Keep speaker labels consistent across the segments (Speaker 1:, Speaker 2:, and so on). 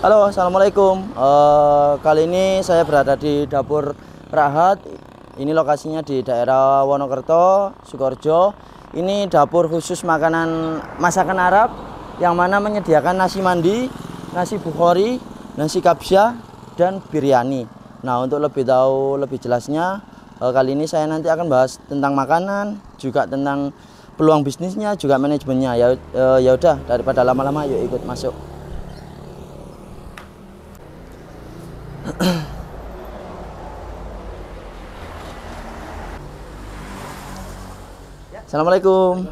Speaker 1: Halo, assalamualaikum. Kali ini saya berada di dapur Rahat. Ini lokasinya di daerah Wonokerto, Sukoharjo. Ini dapur khusus masakan Arab yang mana menyediakan nasi mandi, nasi bukhari, nasi kabsyah, dan biryani. Nah, untuk lebih tahu lebih jelasnya, kali ini saya nanti akan bahas tentang makanan, juga tentang peluang bisnisnya, juga manajemennya. Ya udah, daripada lama-lama, yuk ikut masuk. Assalamualaikum.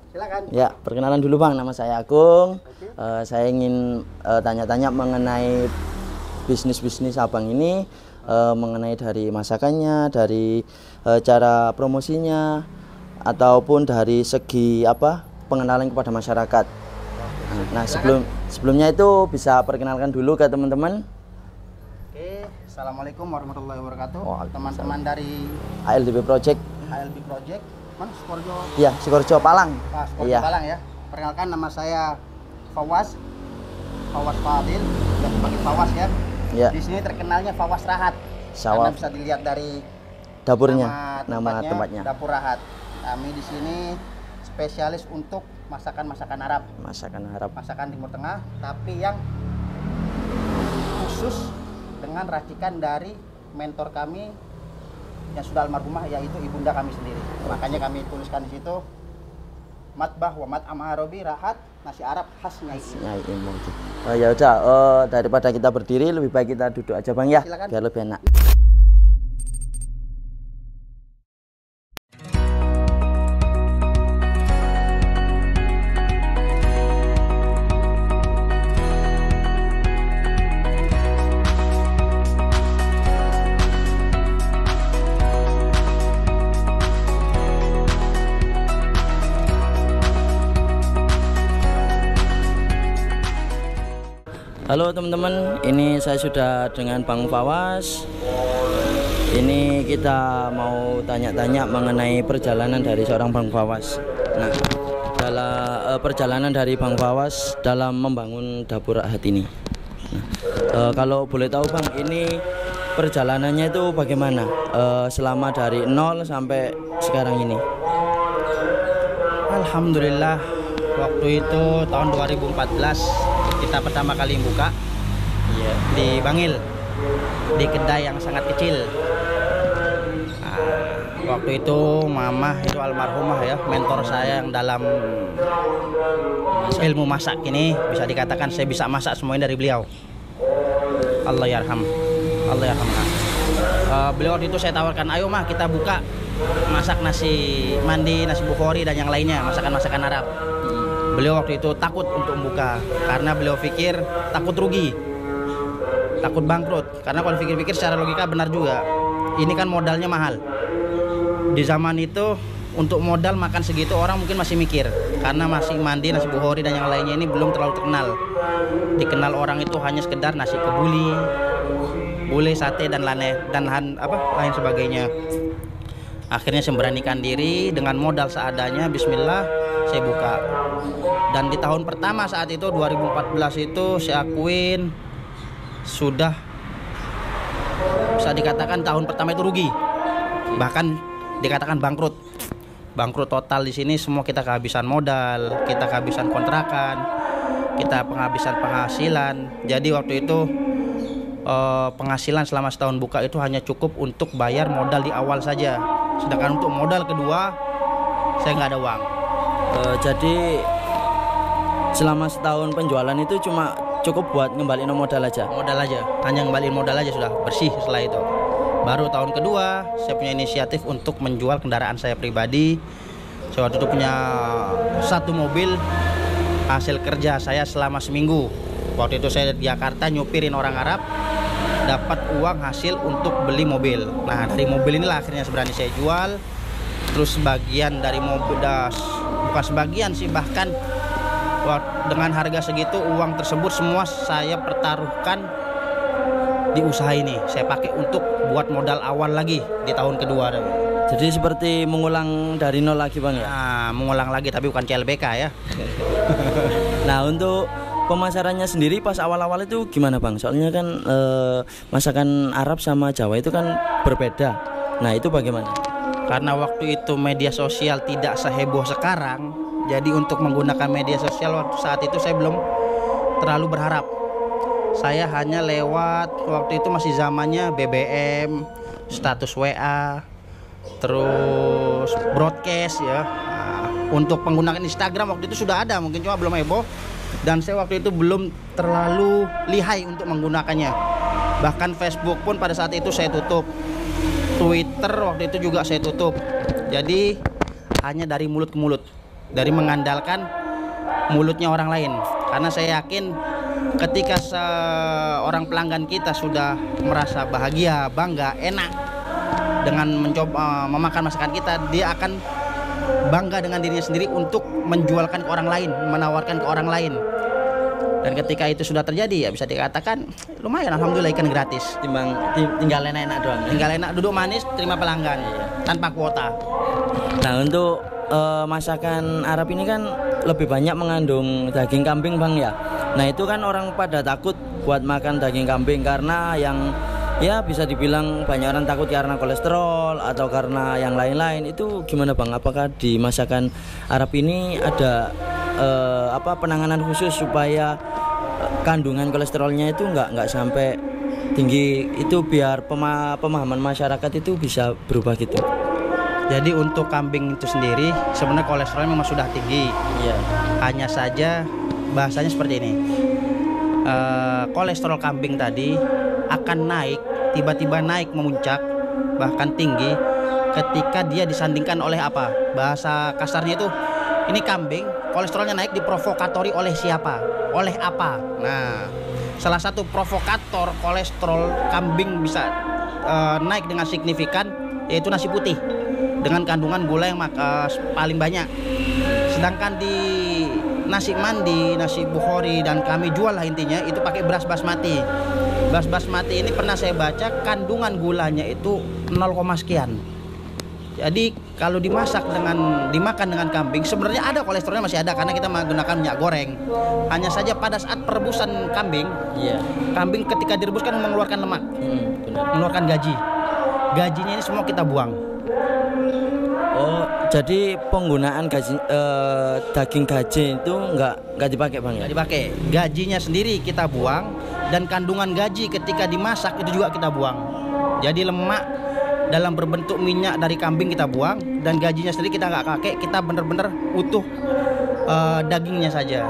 Speaker 2: Silakan.
Speaker 1: Ya, perkenalan dulu Bang, nama saya Agung. Saya ingin tanya-tanya mengenai bisnis Abang ini, mengenai dari masakannya, dari cara promosinya, ataupun dari segi pengenalan kepada masyarakat. Nah, sebelumnya itu bisa perkenalkan dulu ke teman-teman.
Speaker 2: Oke, assalamualaikum warahmatullahi wabarakatuh. Teman-teman dari
Speaker 1: ALDB Project.
Speaker 2: Mana Sukoharjo?
Speaker 1: Iya, Sukoharjo Palang.
Speaker 2: Sukoharjo Palang ya. Perkenalkan, nama saya Fawaz Fadil, dan sebagai Fawaz ya.
Speaker 1: Ya.
Speaker 2: Di sini terkenalnya Fawaz Rahat. Karena bisa dilihat dari
Speaker 1: dapurnya,
Speaker 2: nama
Speaker 1: tempatnya.
Speaker 2: Dapur Rahat. Kami di sini spesialis untuk masakan Arab. Masakan Timur Tengah, tapi yang khusus dengan racikan dari mentor kami yang sudah almarhumah, yaitu ibunda kami sendiri. Makanya kami tuliskan di situ matbah wa mat'am Arabi Rahat, nasi Arab khas Nyai Imam.
Speaker 1: Ya udah, daripada kita berdiri lebih baik kita duduk aja Bang ya.
Speaker 2: Silakan.
Speaker 1: Biar lebih enak. Halo teman-teman, ini saya sudah dengan Bang Fawaz. Ini kita mau tanya-tanya mengenai perjalanan dari seorang Bang Fawaz. Nah, dalam perjalanan dari Bang Fawaz dalam membangun dapur Rahat ini. Nah, kalau boleh tahu Bang, ini perjalanannya itu bagaimana? Selama dari nol sampai sekarang ini.
Speaker 2: Alhamdulillah, waktu itu tahun 2014 kita pertama kali buka di Bangil, di kedai yang sangat kecil. Waktu itu mamah itu almarhumah ya, mentor saya yang dalam ilmu masak ini, bisa dikatakan saya bisa masak semuanya dari beliau. Allah yarham. Beliau waktu itu saya tawarkan, ayo mah kita buka masak nasi mandi, nasi bukhari dan yang lainnya, masakan Arab. Beliau waktu itu takut untuk membuka karena beliau pikir takut rugi, takut bangkrut. Karena kalau pikir-pikir secara logika benar juga, ini kan modalnya mahal. Di zaman itu untuk modal makan segitu orang mungkin masih mikir, karena masih mandi, nasi bukhari dan yang lainnya ini belum terlalu terkenal. Dikenal orang itu hanya sekedar nasi kebuli, bule, sate dan lain sebagainya. Akhirnya saya memberanikan diri dengan modal seadanya, bismillah saya buka. Dan di tahun pertama saat itu 2014 itu saya akuin sudah bisa dikatakan tahun pertama itu rugi. Bahkan dikatakan bangkrut total. Di sini semua kita kehabisan modal, kita kehabisan kontrakan, kita penghabisan penghasilan. Jadi waktu itu penghasilan selama setahun buka itu hanya cukup untuk bayar modal di awal saja. Sedangkan untuk modal kedua saya nggak ada uang.
Speaker 1: Jadi selama setahun penjualan itu cuma cukup buat ngembaliin modal aja?
Speaker 2: Modal aja, hanya ngembaliin modal aja sudah bersih. Setelah itu baru tahun kedua saya punya inisiatif untuk menjual kendaraan saya pribadi. Saya waktu itu punya satu mobil hasil kerja saya selama seminggu. Waktu itu saya di Jakarta nyupirin orang Arab, dapat uang hasil untuk beli mobil. Nah, dari mobil inilah akhirnya sebenarnya saya jual. Terus sebagian dari mobil, bukan sebagian sih, bahkan dengan harga segitu uang tersebut semua saya pertaruhkan di usaha ini. Saya pakai untuk buat modal awal lagi di tahun kedua.
Speaker 1: Jadi seperti mengulang dari nol lagi Bang ya?
Speaker 2: Nah, mengulang lagi tapi bukan CLBK ya.
Speaker 1: Nah, untuk pemasarannya sendiri pas awal-awal itu gimana Bang? Soalnya kan masakan Arab sama Jawa itu kan berbeda. Nah itu bagaimana?
Speaker 2: Karena waktu itu media sosial tidak seheboh sekarang, jadi untuk menggunakan media sosial waktu saat itu saya belum terlalu berharap. Saya hanya lewat, waktu itu masih zamannya BBM, status WA, terus broadcast ya. Untuk menggunakan Instagram waktu itu sudah ada, mungkin cuma belum heboh. Dan saya waktu itu belum terlalu lihai untuk menggunakannya. Bahkan Facebook pun pada saat itu saya tutup. Twitter waktu itu juga saya tutup. Jadi hanya dari mulut ke mulut, dari mengandalkan mulutnya orang lain. Karena saya yakin ketika seorang pelanggan kita sudah merasa bahagia, bangga, enak dengan mencoba memakan masakan kita, dia akan bangga dengan dirinya sendiri untuk menjualkan ke orang lain, menawarkan ke orang lain. Dan ketika itu sudah terjadi ya bisa dikatakan lumayan, alhamdulillah ikan gratis.
Speaker 1: Tinggal enak-enak doang.
Speaker 2: Tinggal enak, duduk manis, terima pelanggan tanpa kuota.
Speaker 1: Nah untuk masakan Arab ini kan lebih banyak mengandung daging kambing Bang ya. Nah itu kan orang pada takut buat makan daging kambing karena yang ya bisa dibilang banyak orang takut karena kolesterol atau karena yang lain-lain. Itu gimana Bang? Apakah di masakan Arab ini ada penanganan khusus supaya kandungan kolesterolnya itu nggak sampai tinggi, itu biar pemahaman masyarakat itu bisa berubah gitu?
Speaker 2: Jadi untuk kambing itu sendiri sebenarnya kolesterolnya memang sudah tinggi.
Speaker 1: Iya.
Speaker 2: Hanya saja bahasanya seperti ini. Kolesterol kambing tadi akan naik, tiba-tiba naik memuncak bahkan tinggi ketika dia disandingkan oleh apa? Bahasa kasarnya itu ini kambing kolesterolnya naik diprovokatori oleh siapa? Oleh apa? Nah, salah satu provokator kolesterol kambing bisa naik dengan signifikan yaitu nasi putih dengan kandungan gula yang paling banyak. Sedangkan di nasi mandi, nasi bukhori dan kami jual lah intinya itu pakai beras basmati. Beras basmati ini pernah saya baca kandungan gulanya itu 0, sekian. Jadi kalau dimakan dengan kambing sebenarnya ada kolesterolnya, masih ada karena kita menggunakan minyak goreng. Hanya saja pada saat perebusan kambing, kambing ketika direbuskan mengeluarkan lemak, mengeluarkan gaji. Gajinya ini semua kita buang.
Speaker 1: Oh, jadi penggunaan daging gaji itu nggak dipakai Bang ya?
Speaker 2: Nggak dipakai. Gajinya sendiri kita buang dan kandungan gaji ketika dimasak itu juga kita buang. Jadi lemak dalam berbentuk minyak dari kambing kita buang dan gajinya sendiri kita nggak pakai, kita bener-bener utuh dagingnya saja.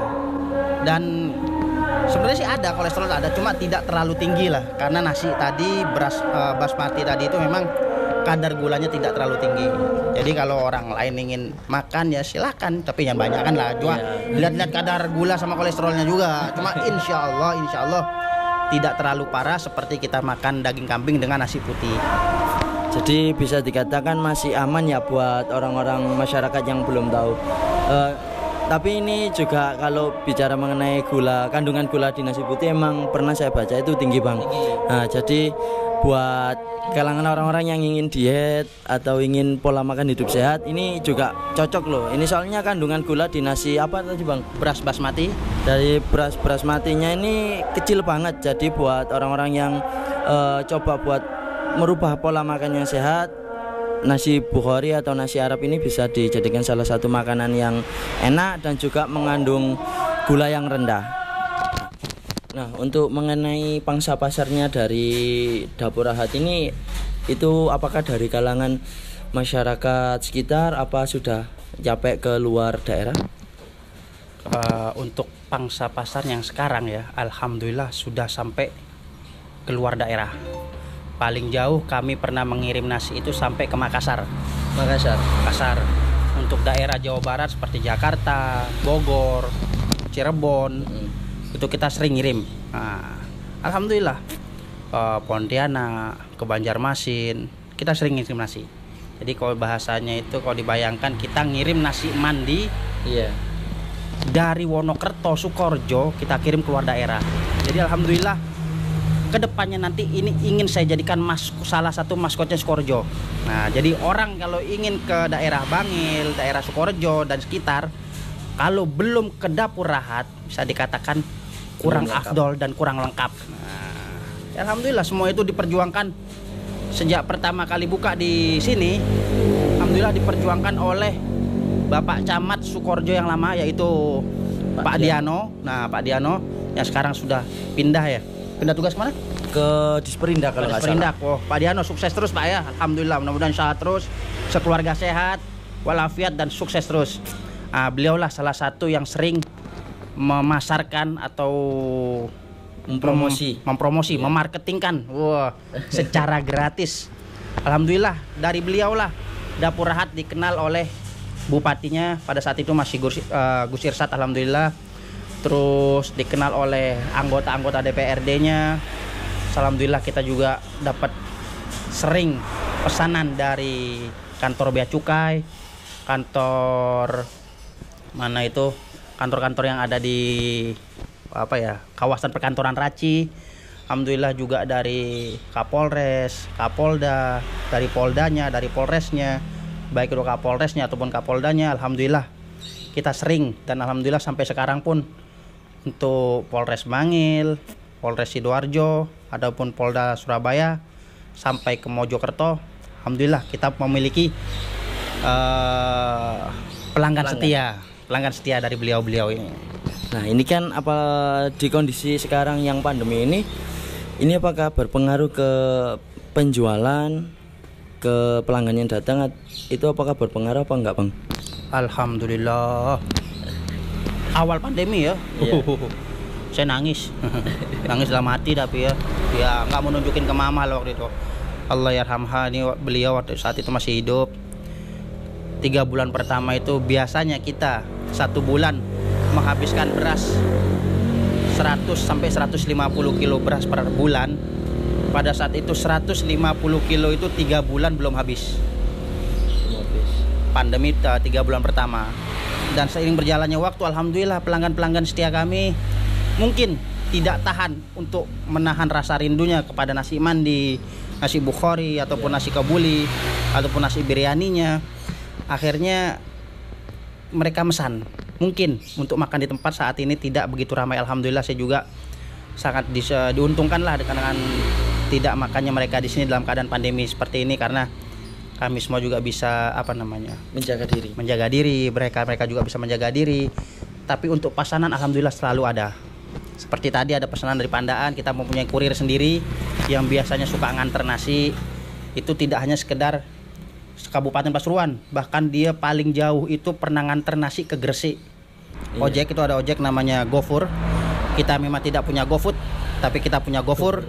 Speaker 2: Dan sebenarnya sih ada kolesterol, ada, cuma tidak terlalu tinggi lah karena nasi tadi, beras basmati tadi itu memang kadar gulanya tidak terlalu tinggi. Jadi kalau orang lain ingin makan ya silakan, tapi yang banyak kan lah. Cuma lihat-lihat kadar gula sama kolesterolnya juga. Cuma insya Allah tidak terlalu parah seperti kita makan daging kambing dengan nasi putih.
Speaker 1: Jadi bisa dikatakan masih aman ya buat orang-orang masyarakat yang belum tahu. Tapi ini juga kalau bicara mengenai gula, kandungan gula di nasi putih emang pernah saya baca itu tinggi Bang. Nah jadi buat kalangan orang-orang yang ingin diet atau ingin pola makan hidup sehat ini juga cocok loh. Ini soalnya kandungan gula di nasi apa tadi Bang?
Speaker 2: Beras basmati.
Speaker 1: Dari beras basmatinya ini kecil banget. Jadi buat orang-orang yang coba buat merubah pola makan yang sehat, nasi bukhori atau nasi Arab ini bisa dijadikan salah satu makanan yang enak dan juga mengandung gula yang rendah. Nah, untuk mengenai pangsa pasarnya dari Dapur Ahad ini, itu apakah dari kalangan masyarakat sekitar apa sudah sampai ke luar daerah?
Speaker 2: Untuk pangsa pasar yang sekarang ya, alhamdulillah sudah sampai ke luar daerah. Paling jauh kami pernah mengirim nasi itu sampai ke Makassar. Makassar. Untuk daerah Jawa Barat seperti Jakarta, Bogor, Cirebon, itu kita sering ngirim. Nah, alhamdulillah Pontianak, ke Banjarmasin, kita sering ngirim nasi. Jadi kalau bahasanya itu kalau dibayangkan kita ngirim nasi mandi, dari Wonokerto, Sukoharjo kita kirim keluar daerah. Jadi alhamdulillah kedepannya nanti ini ingin saya jadikan salah satu maskotnya Sukoharjo. Nah, jadi orang kalau ingin ke daerah Bangil, daerah Sukoharjo dan sekitar, kalau belum ke Dapur Ahad, bisa dikatakan kurang afdol dan kurang lengkap. Nah, alhamdulillah semua itu diperjuangkan sejak pertama kali buka di sini. Alhamdulillah diperjuangkan oleh Bapak Camat Sukorejo yang lama, yaitu Pak Diano. Nah, Pak Diano yang sekarang sudah pindah ya. Pindah tugas mana?
Speaker 1: Ke Disperindak kalau nggak salah.
Speaker 2: Oh, Pak Diano sukses terus Pak ya. Alhamdulillah, mudah-mudahan sehat terus, sekeluarga sehat, walafiat dan sukses terus. Beliaulah salah satu yang sering memasarkan atau mempromosi, memarketingkan secara gratis. Alhamdulillah dari beliaulah Dapur Rahat dikenal oleh bupatinya pada saat itu masih Gus Irsat, alhamdulillah. Terus dikenal oleh anggota-anggota DPRD-nya. Alhamdulillah kita juga dapat sering pesanan dari kantor Bea Cukai, kantor mana itu, kantor-kantor yang ada di kawasan perkantoran Raci. Alhamdulillah juga dari Kapolres, Kapolda, dari Poldanya, dari Polresnya, baik itu Kapolresnya ataupun Kapoldanya. Alhamdulillah kita sering, dan alhamdulillah sampai sekarang pun untuk Polres Bangil, Polres Sidoarjo, ataupun Polda Surabaya sampai ke Mojokerto, alhamdulillah kita memiliki pelanggan setia dari beliau-beliau ini.
Speaker 1: Nah, ini kan apa di kondisi sekarang yang pandemi ini apakah berpengaruh ke penjualan, ke pelanggan yang datang, itu apakah berpengaruh apa enggak, Bang?
Speaker 2: Alhamdulillah. Awal pandemi ya, saya nangis dalam hati, tapi ya nggak mau nunjukin ke mama lah waktu itu. Allah yarhamha, ini beliau waktu saat itu masih hidup. 3 bulan pertama itu biasanya kita 1 bulan menghabiskan beras 100 sampai 150 kilo beras per bulan. Pada saat itu 150 kilo itu 3 bulan belum habis. Pandemi 3 bulan pertama. Dan seiring berjalannya waktu, alhamdulillah pelanggan-pelanggan setia kami mungkin tidak tahan untuk menahan rasa rindunya kepada nasi mandi, nasi bukhori, ataupun nasi kabuli, ataupun nasi biryaninya. Akhirnya mereka mesan. Mungkin untuk makan di tempat saat ini tidak begitu ramai. Alhamdulillah saya juga sangat diuntungkan lah dengan tidak makannya mereka di sini dalam keadaan pandemi seperti ini, karena kami semua juga bisa menjaga diri, mereka juga bisa menjaga diri. Tapi untuk pesanan alhamdulillah selalu ada. Seperti tadi ada pesanan dari Pandaan, kita mempunyai kurir sendiri yang biasanya suka nganter nasi. Itu tidak hanya sekedar Kabupaten Pasuruan, bahkan dia paling jauh itu pernah nganter nasi ke Gresik. Ojek itu ada ojek namanya GoFood. Kita memang tidak punya GoFood, tapi kita punya GoFood.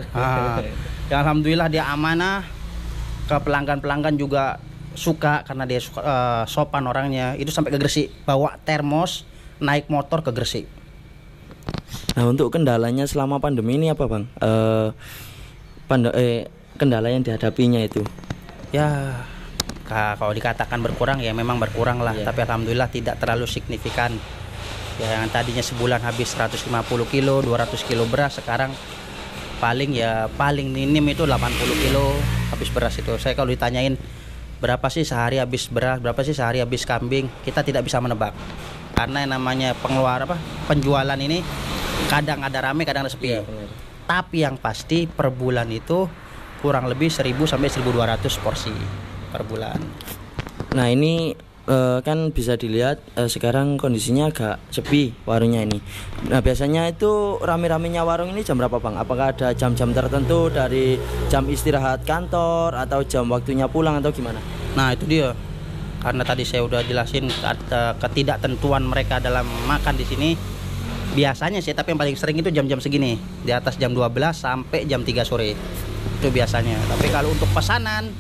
Speaker 2: Dan alhamdulillah dia amanah. Ke pelanggan-pelanggan juga suka karena dia sopan orangnya. Itu sampai ke Gresik, bawa termos, naik motor ke Gresik.
Speaker 1: Nah, untuk kendalanya selama pandemi ini apa, Bang? Kendala yang dihadapinya itu?
Speaker 2: Ya, kalau dikatakan berkurang ya memang berkurang lah, tapi alhamdulillah tidak terlalu signifikan. Ya, yang tadinya sebulan habis 150 kilo, 200 kilo beras, sekarang paling minim itu 80 kilo habis beras itu. Saya kalau ditanyain berapa sih sehari habis beras, berapa sih sehari habis kambing, kita tidak bisa menebak. Karena yang namanya penjualan ini kadang ada rame, kadang ada sepi. Tapi yang pasti per bulan itu kurang lebih 1000 sampai 1200 porsi per bulan.
Speaker 1: Nah, ini kan bisa dilihat sekarang kondisinya agak sepi warungnya ini. Nah, biasanya itu rame-ramenya warung ini jam berapa, Bang? Apakah ada jam-jam tertentu dari jam istirahat kantor atau jam waktunya pulang atau gimana?
Speaker 2: Nah, itu dia. Karena tadi saya udah jelasin ketidaktentuan mereka dalam makan di sini. Biasanya sih, tapi yang paling sering itu jam-jam segini, di atas jam 12 sampai jam 3 sore. Itu biasanya. Tapi kalau untuk pesanan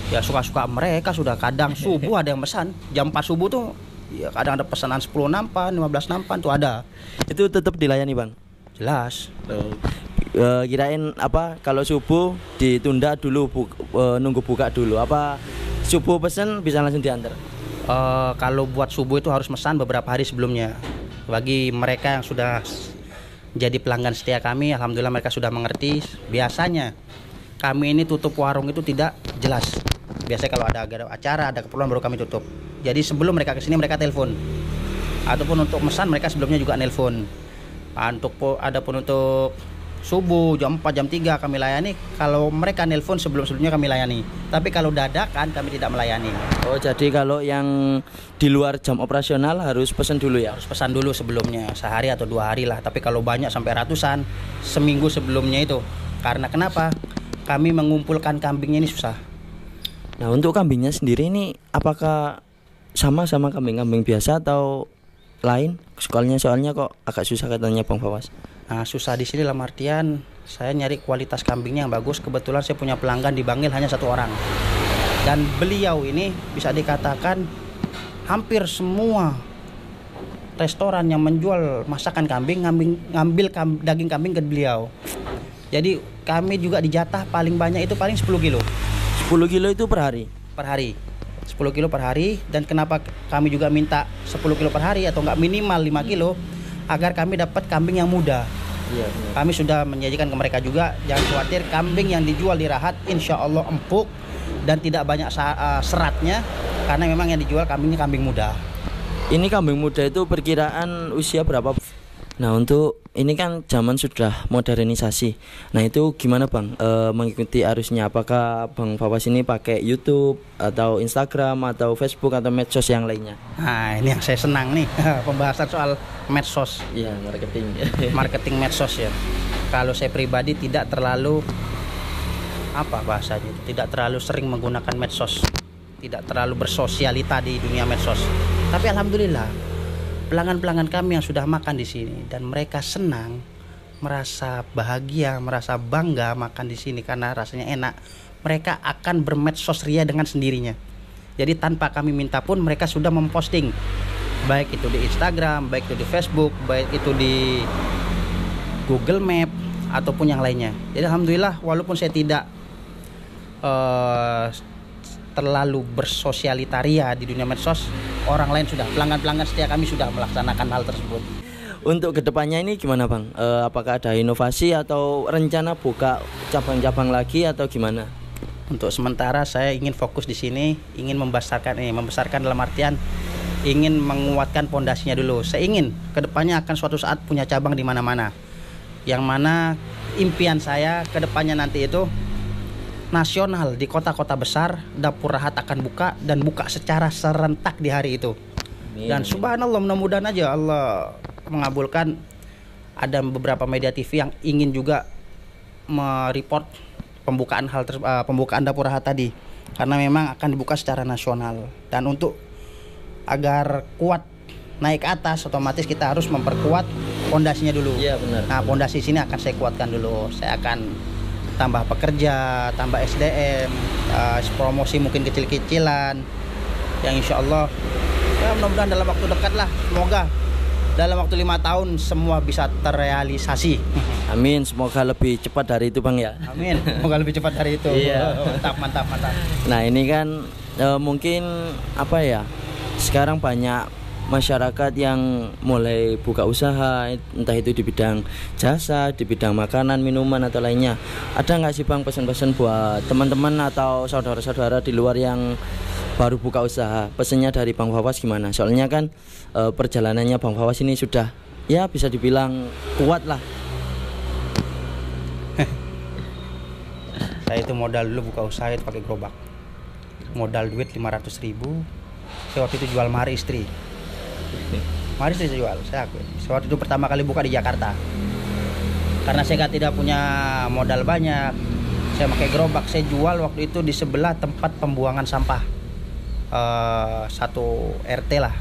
Speaker 2: ya suka-suka mereka, sudah kadang subuh ada yang pesan jam 4 subuh tuh ya, kadang ada pesanan 10 nampan, 15 nampan tuh ada.
Speaker 1: Itu tetap dilayani, Bang?
Speaker 2: Jelas.
Speaker 1: Kirain apa kalau subuh ditunda dulu, nunggu buka dulu, apa subuh pesen bisa langsung diantar?
Speaker 2: Kalau buat subuh itu harus pesan beberapa hari sebelumnya. Bagi mereka yang sudah jadi pelanggan setia kami, alhamdulillah mereka sudah mengerti. Biasanya kami ini tutup warung itu tidak jelas. Biasanya kalau ada acara, ada keperluan baru kami tutup. Jadi sebelum mereka kesini mereka telepon. Ataupun untuk pesan mereka sebelumnya juga nelpon. Adapun untuk subuh jam 4 jam 3 kami layani. Kalau mereka nelpon sebelumnya kami layani. Tapi kalau dadakan kami tidak melayani.
Speaker 1: Oh, jadi kalau yang di luar jam operasional harus pesan dulu ya?
Speaker 2: Harus pesan dulu sebelumnya, sehari atau 2 hari lah. Tapi kalau banyak sampai ratusan, seminggu sebelumnya itu. Karena kenapa? Kami mengumpulkan kambingnya ini susah.
Speaker 1: Nah, untuk kambingnya sendiri ini apakah sama kambing-kambing biasa atau lain? Soalnya kok agak susah katanya Bang Fawas.
Speaker 2: Nah, susah di sini dalam artian saya nyari kualitas kambingnya yang bagus. Kebetulan saya punya pelanggan di Bangil hanya 1 orang. Dan beliau ini bisa dikatakan hampir semua restoran yang menjual masakan kambing ngambil daging kambing ke beliau. Jadi kami juga dijatah paling banyak itu paling 10 kilo.
Speaker 1: 10 kilo itu per hari?
Speaker 2: Per hari. 10 kilo per hari. Dan kenapa kami juga minta 10 kilo per hari atau enggak minimal 5 kilo? Agar kami dapat kambing yang muda.
Speaker 1: Iya,
Speaker 2: kami sudah menjanjikan ke mereka juga, jangan khawatir, kambing yang dijual di Rahat insya Allah empuk dan tidak banyak seratnya, karena memang yang dijual kambingnya kambing muda.
Speaker 1: Ini kambing muda itu perkiraan usia berapa? Nah, untuk ini kan zaman sudah modernisasi. Nah, itu gimana Bang mengikuti arusnya? Apakah Bang Fawas ini pakai YouTube atau Instagram atau Facebook atau medsos yang lainnya?
Speaker 2: Nah, ini yang saya senang nih, pembahasan soal medsos.
Speaker 1: Iya, marketing.
Speaker 2: Marketing medsos ya. Kalau saya pribadi tidak terlalu tidak terlalu sering menggunakan medsos. Tidak terlalu bersosialita di dunia medsos. Tapi alhamdulillah pelanggan-pelanggan kami yang sudah makan di sini dan mereka senang, merasa bahagia, merasa bangga makan di sini karena rasanya enak. Mereka akan bermedsos ria dengan sendirinya. Jadi tanpa kami minta pun mereka sudah memposting, baik itu di Instagram, baik itu di Facebook, baik itu di Google Map ataupun yang lainnya. Jadi alhamdulillah walaupun saya tidak terlalu bersosialitaria di dunia medsos, orang lain sudah, pelanggan-pelanggan setia kami sudah melaksanakan hal tersebut.
Speaker 1: Untuk kedepannya ini gimana Bang? Apakah ada inovasi atau rencana buka cabang-cabang lagi atau gimana?
Speaker 2: Untuk sementara saya ingin fokus di sini, ingin membesarkan dalam artian ingin menguatkan pondasinya dulu. Saya ingin kedepannya akan suatu saat punya cabang di mana-mana. Yang mana impian saya kedepannya nanti itu nasional, di kota-kota besar Dapur Rahat akan buka dan buka secara serentak di hari itu. Dan subhanallah, mudah-mudahan aja Allah mengabulkan. Ada beberapa media TV yang ingin juga mereport pembukaan Dapur Rahat tadi, karena memang akan dibuka secara nasional. Dan untuk agar kuat naik ke atas, otomatis kita harus memperkuat pondasinya dulu.
Speaker 1: Iya, benar.
Speaker 2: Nah, pondasi sini akan saya kuatkan dulu. Saya akan tambah pekerja, tambah SDM, promosi mungkin kecil-kecilan, yang insya Allah ya mudah-mudahan dalam waktu dekat lah, semoga dalam waktu 5 tahun semua bisa terrealisasi.
Speaker 1: Amin, semoga lebih cepat dari itu Bang ya.
Speaker 2: Amin, semoga lebih cepat dari itu.
Speaker 1: Iya.
Speaker 2: Mantap.
Speaker 1: Nah, ini kan mungkin apa ya, sekarang banyak masyarakat yang mulai buka usaha, entah itu di bidang jasa, di bidang makanan, minuman atau lainnya. Ada nggak sih Bang pesan-pesan buat teman-teman atau saudara-saudara di luar yang baru buka usaha? Pesannya dari Bang Fawas gimana? Soalnya kan perjalanannya Bang Fawas ini sudah ya bisa dibilang kuat lah.
Speaker 2: Saya itu modal dulu buka usaha itu pakai gerobak. Modal duit 500.000. Saya waktu itu jual mahar istri. Mari saya jual, saya akui. Waktu itu pertama kali buka di Jakarta. Karena saya tidak punya modal banyak, saya pakai gerobak. Saya jual waktu itu di sebelah tempat pembuangan sampah, 1 RT lah.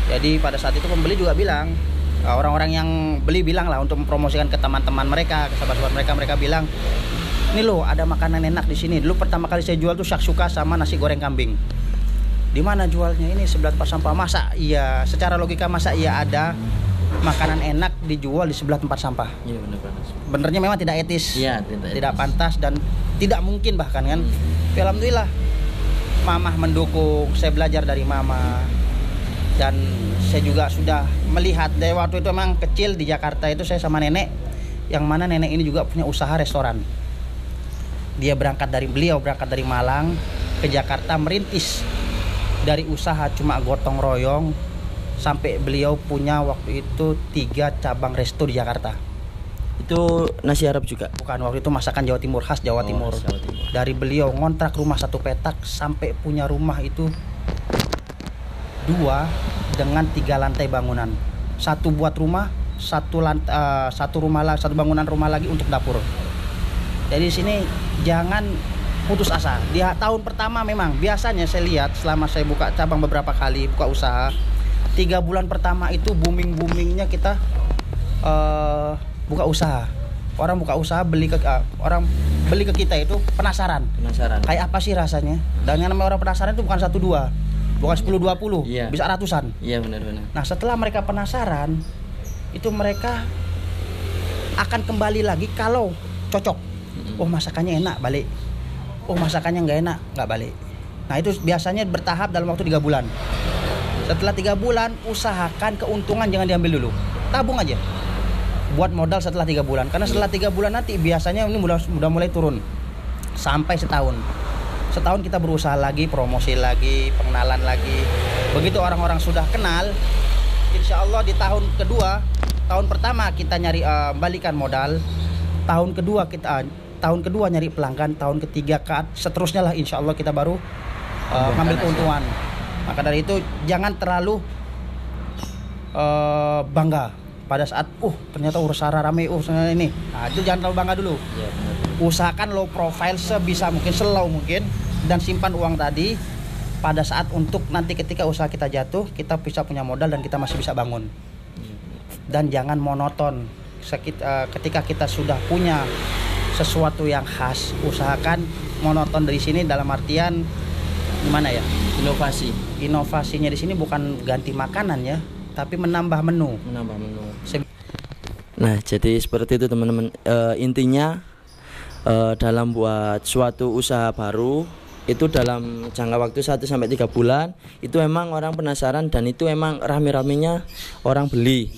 Speaker 2: Jadi pada saat itu pembeli juga bilang, orang-orang yang beli bilang lah untuk mempromosikan ke teman-teman mereka, ke sahabat-sahabat mereka. Mereka bilang, ini loh ada makanan enak di sini. Dulu pertama kali saya jual tuh syaksuka sama nasi goreng kambing. Di mana jualnya? Ini sebelah tempat sampah. Masa iya, secara logika masa iya ada makanan enak dijual di sebelah tempat sampah?
Speaker 1: Iya, benar.
Speaker 2: Benernya memang tidak etis.
Speaker 1: Iya,
Speaker 2: tidak pantas dan tidak mungkin bahkan kan. Tapi alhamdulillah mamah mendukung, saya belajar dari mama. Dan saya juga sudah melihat dari waktu itu memang kecil di Jakarta itu saya sama nenek, yang mana nenek ini juga punya usaha restoran. Beliau berangkat dari Malang ke Jakarta merintis dari usaha cuma gotong royong sampai beliau punya waktu itu 3 cabang resto di Jakarta.
Speaker 1: Itu nasi Arab juga?
Speaker 2: Bukan, waktu itu masakan Jawa Timur, khas Jawa Timur.
Speaker 1: Jawa Timur.
Speaker 2: Dari beliau ngontrak rumah 1 petak sampai punya rumah itu 2 dengan 3 lantai bangunan. 1 buat rumah, 1 bangunan rumah lagi untuk dapur. Jadi di sini jangan putus asa. Di tahun pertama memang biasanya saya lihat selama saya buka cabang beberapa kali buka usaha, 3 bulan pertama itu boomingnya kita buka usaha. Orang buka usaha orang beli ke kita itu penasaran. Kayak apa sih rasanya? Dan yang namanya orang penasaran itu bukan 1 2, bukan 10 20,
Speaker 1: iya.
Speaker 2: bisa ratusan.
Speaker 1: Iya, benar-benar.
Speaker 2: Nah, setelah mereka penasaran, itu mereka akan kembali lagi kalau cocok. Oh, masakannya enak, balik. Oh, masakannya nggak enak, nggak balik. Nah, itu biasanya bertahap dalam waktu 3 bulan. Setelah 3 bulan, usahakan keuntungan jangan diambil dulu. Tabung aja. Buat modal setelah 3 bulan. Karena setelah 3 bulan nanti biasanya ini udah mulai turun. Sampai setahun. Setahun kita berusaha lagi, promosi lagi, pengenalan lagi. Begitu orang-orang sudah kenal, insya Allah di tahun kedua, tahun pertama kita nyari balikan modal. Tahun kedua nyari pelanggan, tahun ketiga seterusnya lah insya Allah kita baru ngambil keuntungan. Maka dari itu jangan terlalu bangga pada saat ternyata urusan rame ini. Nah, itu jangan terlalu bangga dulu.
Speaker 1: Iya, benar.
Speaker 2: Usahakan low profile sebisa mungkin, slow mungkin, dan simpan uang tadi pada saat untuk nanti ketika usaha kita jatuh, kita bisa punya modal dan kita masih bisa bangun. Dan jangan monoton. Ketika kita sudah punya sesuatu yang khas, usahakan monoton dari sini dalam artian gimana ya? Inovasinya di sini bukan ganti makanan ya, tapi menambah menu.
Speaker 1: Nah, jadi seperti itu teman-teman. Intinya dalam buat suatu usaha baru itu dalam jangka waktu 1 sampai 3 bulan itu emang orang penasaran dan itu emang rame-ramenya orang beli.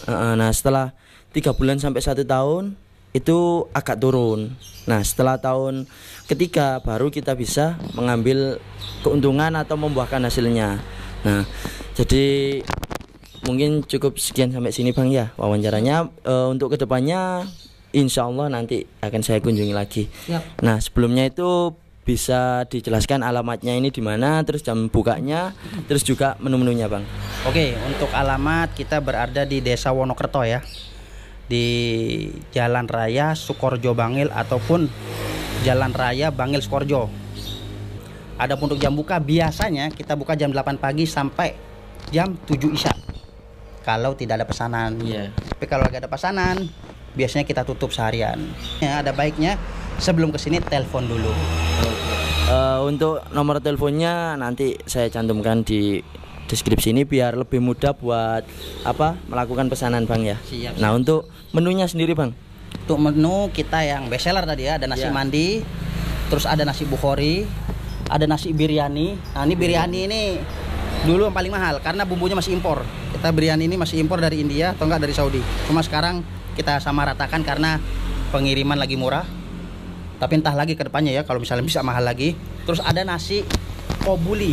Speaker 1: Nah, setelah 3 bulan sampai 1 tahun itu agak turun. Nah, setelah tahun ketiga baru kita bisa mengambil keuntungan atau membuahkan hasilnya. Nah, jadi mungkin cukup sekian sampai sini Bang ya wawancaranya. Untuk kedepannya insya Allah nanti akan saya kunjungi lagi.
Speaker 2: Siap.
Speaker 1: Nah, sebelumnya itu bisa dijelaskan alamatnya ini di mana, terus jam bukanya, terus juga menu-menunya Bang.
Speaker 2: Oke, untuk alamat kita berada di Desa Wonokerto ya, di Jalan Raya Sukorjo Bangil ataupun Jalan Raya Bangil Sukorjo. Adapun untuk jam buka biasanya kita buka jam 8 pagi sampai jam 7 Isya. Kalau tidak ada pesanan.
Speaker 1: Iya.
Speaker 2: Tapi kalau lagi ada pesanan, biasanya kita tutup seharian. Ya, ada baiknya sebelum kesini telepon dulu.
Speaker 1: Untuk nomor teleponnya nanti saya cantumkan di deskripsi ini biar lebih mudah buat melakukan pesanan Bang ya.
Speaker 2: Siap.
Speaker 1: Nah, untuk menunya sendiri Bang.
Speaker 2: Untuk menu kita yang best seller tadi ya, ada nasi mandi, terus ada nasi bukhori, ada nasi biryani. Nah, ini biryani ini dulu yang paling mahal karena bumbunya masih impor. Kita biryani ini masih impor dari India atau enggak dari Saudi. Cuma sekarang kita sama ratakan karena pengiriman lagi murah. Tapi entah lagi ke depannya ya kalau misalnya bisa mahal lagi. Terus ada nasi kobuli.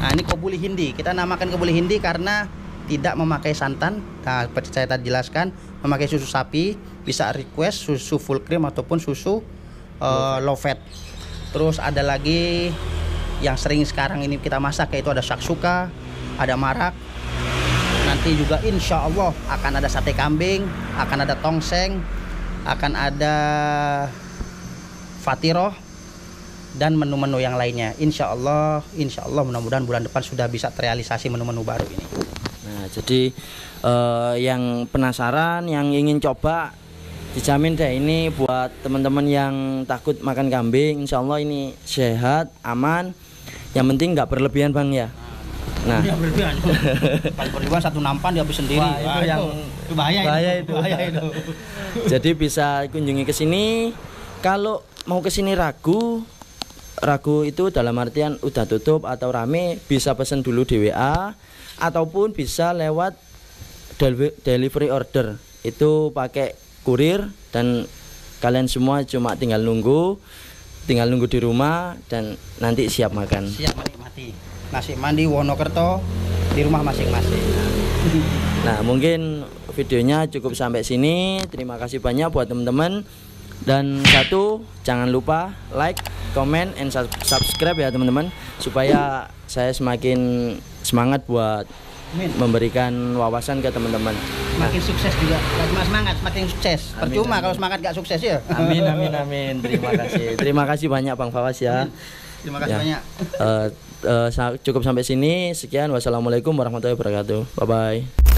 Speaker 2: Nah, ini kobuli Hindi. Kita namakan kobuli Hindi karena tidak memakai santan. Nah, seperti saya tadi jelaskan, memakai susu sapi, bisa request susu full cream ataupun susu low fat. Terus ada lagi yang sering sekarang ini kita masak yaitu ada shakshuka, ada marak. Nanti juga insya Allah akan ada sate kambing, akan ada tongseng, akan ada fatiroh dan menu-menu yang lainnya. Insya Allah mudah-mudahan bulan depan sudah bisa terrealisasi menu-menu baru ini.
Speaker 1: Nah, jadi yang penasaran, yang ingin coba, dijamin deh ini buat teman-teman yang takut makan kambing. Insya Allah ini sehat, aman. Yang penting nggak berlebihan Bang ya. Nah,
Speaker 2: yang berlebihan. Paling berlebihan 1 nampan dia habis sendiri.
Speaker 1: Wah, itu bahaya itu. Jadi bisa kunjungi ke sini. Kalau mau ke sini ragu itu dalam artian udah tutup atau rame, bisa pesan dulu di WA ataupun bisa lewat delivery order. Itu pakai kurir dan kalian semua cuma tinggal nunggu di rumah dan nanti siap makan.
Speaker 2: Siap menikmati nasi mandi Wonokerto di rumah masing-masing.
Speaker 1: Nah, mungkin videonya cukup sampai sini. Terima kasih banyak buat teman-teman. Dan satu, jangan lupa like, comment, and subscribe ya teman-teman, supaya saya semakin semangat buat memberikan wawasan ke teman-teman.
Speaker 2: Semakin sukses juga, gak cuma semangat, semakin sukses. Percuma kalau semangat gak sukses ya.
Speaker 1: Amin, amin, amin. Terima kasih banyak Bang Fawas ya.
Speaker 2: Terima kasih banyak.
Speaker 1: Cukup sampai sini. Sekian, wassalamualaikum warahmatullahi wabarakatuh. Bye bye.